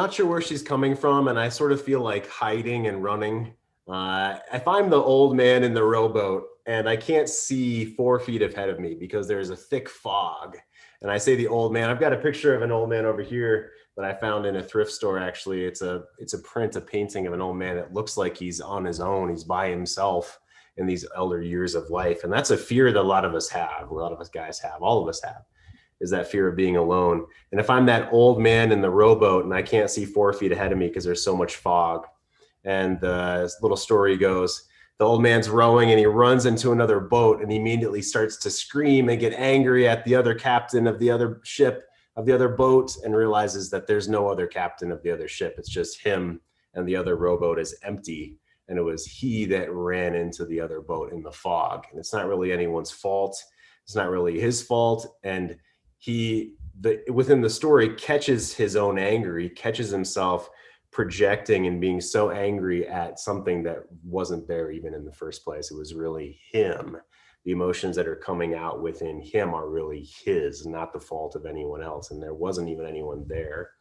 not sure where she's coming from, and I sort of feel like hiding and running. If I'm the old man in the rowboat and I can't see 4 feet ahead of me because there's a thick fog, and I say the old man, I've got a picture of an old man over here that I found in a thrift store. Actually, it's a painting of an old man that looks like he's on his own. He's by himself in these elder years of life, and that's a fear that a lot of us have. A lot of us guys have. All of us have. Is that fear of being alone. And if I'm that old man in the rowboat and I can't see 4 feet ahead of me because there's so much fog, and the little story goes, the old man's rowing and he runs into another boat and he immediately starts to scream and get angry at the other captain of the other ship, of the other boat, and realizes that there's no other captain of the other ship. It's just him, and the other rowboat is empty. And it was he that ran into the other boat in the fog. And it's not really anyone's fault. It's not really his fault. And within the story, catches his own anger. He catches himself projecting and being so angry at something that wasn't there even in the first place. It was really him. The emotions that are coming out within him are really his, not the fault of anyone else. And there wasn't even anyone there.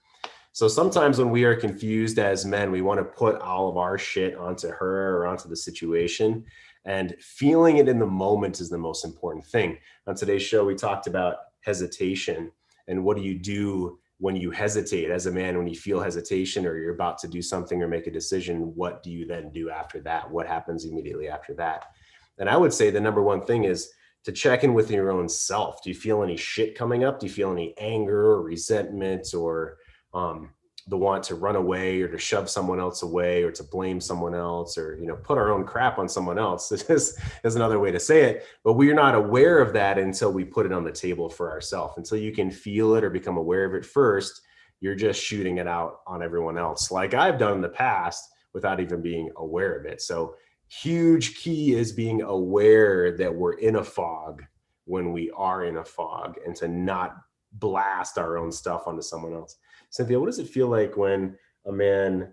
So sometimes when we are confused as men, we want to put all of our shit onto her or onto the situation. And feeling it in the moment is the most important thing. On today's show, we talked about hesitation and what do you do when you hesitate as a man, when you feel hesitation or you're about to do something or make a decision. What do you then do after that? What happens immediately after that? And I would say the number one thing is to check in with your own self. Do you feel any shit coming up? Do you feel any anger or resentment or the want to run away or to shove someone else away or to blame someone else or, put our own crap on someone else? This is another way to say it, but we're not aware of that until we put it on the table for ourselves. Until you can feel it or become aware of it first, you're just shooting it out on everyone else, like I've done in the past without even being aware of it. So huge key is being aware that we're in a fog when we are in a fog, and to not blast our own stuff onto someone else. Cynthia, what does it feel like when a man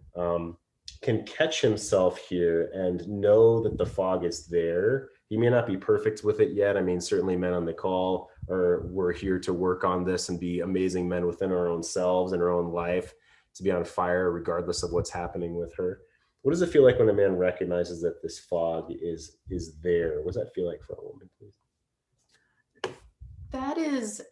can catch himself here and know that the fog is there? He may not be perfect with it yet. I mean, certainly men on the call we're here to work on this and be amazing men within our own selves and our own life, to be on fire regardless of what's happening with her. What does it feel like when a man recognizes that this fog is there? What does that feel like for a woman, please? That is,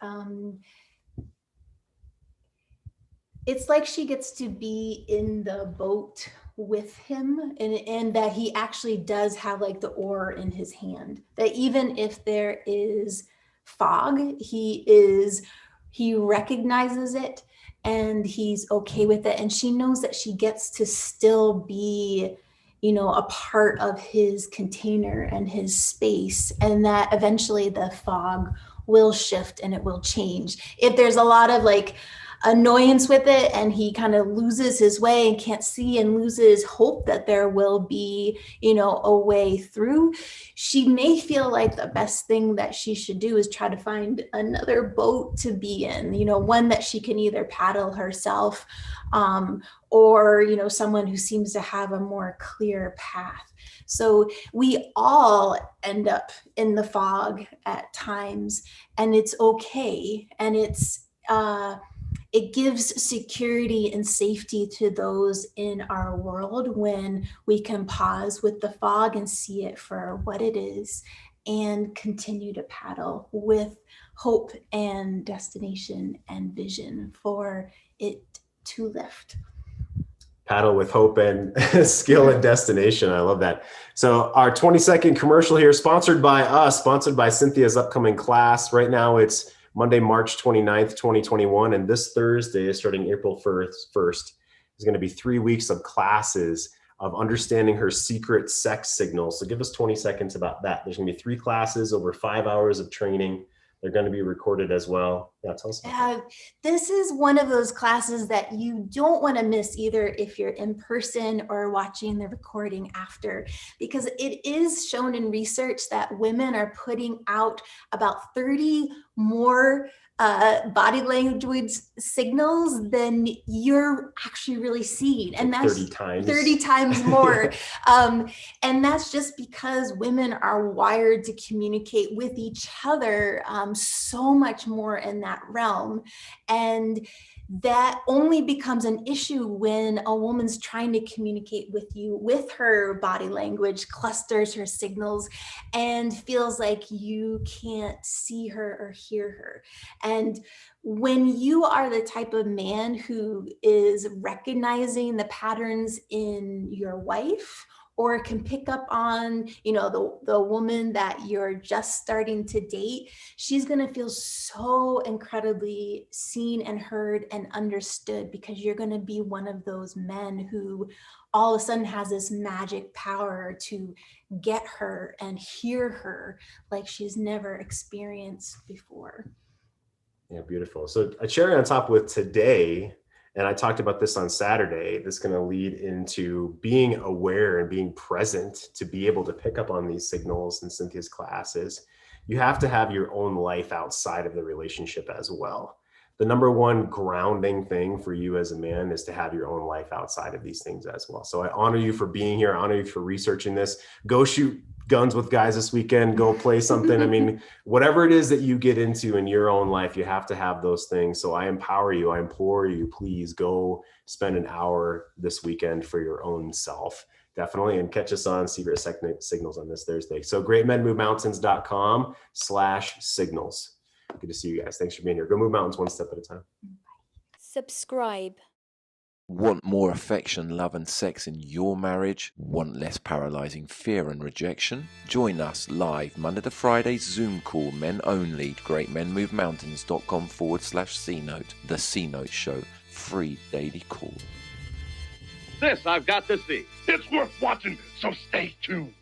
it's like she gets to be in the boat with him, and that he actually does have like the oar in his hand, that even if there is fog, he recognizes it and he's okay with it. And she knows that she gets to still be, a part of his container and his space, and that eventually the fog will shift and it will change. If there's a lot of like annoyance with it and he kind of loses his way and can't see and loses hope that there will be, a way through, she may feel like the best thing that she should do is try to find another boat to be in, one that she can either paddle herself, or, someone who seems to have a more clear path. So we all end up in the fog at times, and it's okay. And it gives security and safety to those in our world when we can pause with the fog and see it for what it is and continue to paddle with hope and destination and vision for it to lift. Paddle with hope and skill and destination. I love that. So our 20-second commercial here, sponsored by us, sponsored by Cynthia's upcoming class. Right now it's Monday, March 29th, 2021. And this Thursday, starting April 1st, is going to be 3 weeks of classes of understanding her secret sex signals. So give us 20 seconds about that. There's going to be 3 classes, over 5 hours of training. They're going to be recorded as well. Yeah, tell us about that. This is one of those classes that you don't want to miss, either if you're in person or watching the recording after, because it is shown in research that women are putting out about 30 more body language signals than you're actually really seeing. And that's 30 times more. And that's just because women are wired to communicate with each other so much more in that realm. And that only becomes an issue when a woman's trying to communicate with you with her body language, clusters her signals, and feels like you can't see her or hear her. And when you are the type of man who is recognizing the patterns in your wife, or can pick up on, the woman that you're just starting to date, she's going to feel so incredibly seen and heard and understood, because you're going to be one of those men who all of a sudden has this magic power to get her and hear her like she's never experienced before. Yeah, beautiful. So a cherry on top with today, and I talked about this on Saturday, that's going to lead into being aware and being present to be able to pick up on these signals in Cynthia's classes. You have to have your own life outside of the relationship as well. The number one grounding thing for you as a man is to have your own life outside of these things as well. So I honor you for being here. I honor you for researching this. Go shoot guns with guys this weekend. Go play something. I mean, whatever it is that you get into in your own life, you have to have those things. So I empower you. I implore you, please go spend an hour this weekend for your own self. Definitely. And catch us on Secret Signals on this Thursday. So greatmenmovemountains.com/signals. Good to see you guys. Thanks for being here. Go move mountains one step at a time. Subscribe. Want more affection, love and sex in your marriage? Want less paralyzing fear and rejection? Join us live Monday to Friday Zoom call, men only, greatmenmovemountains.com/C-Note. The C-Note Show, free daily call. This I've got to see. It's worth watching, so stay tuned.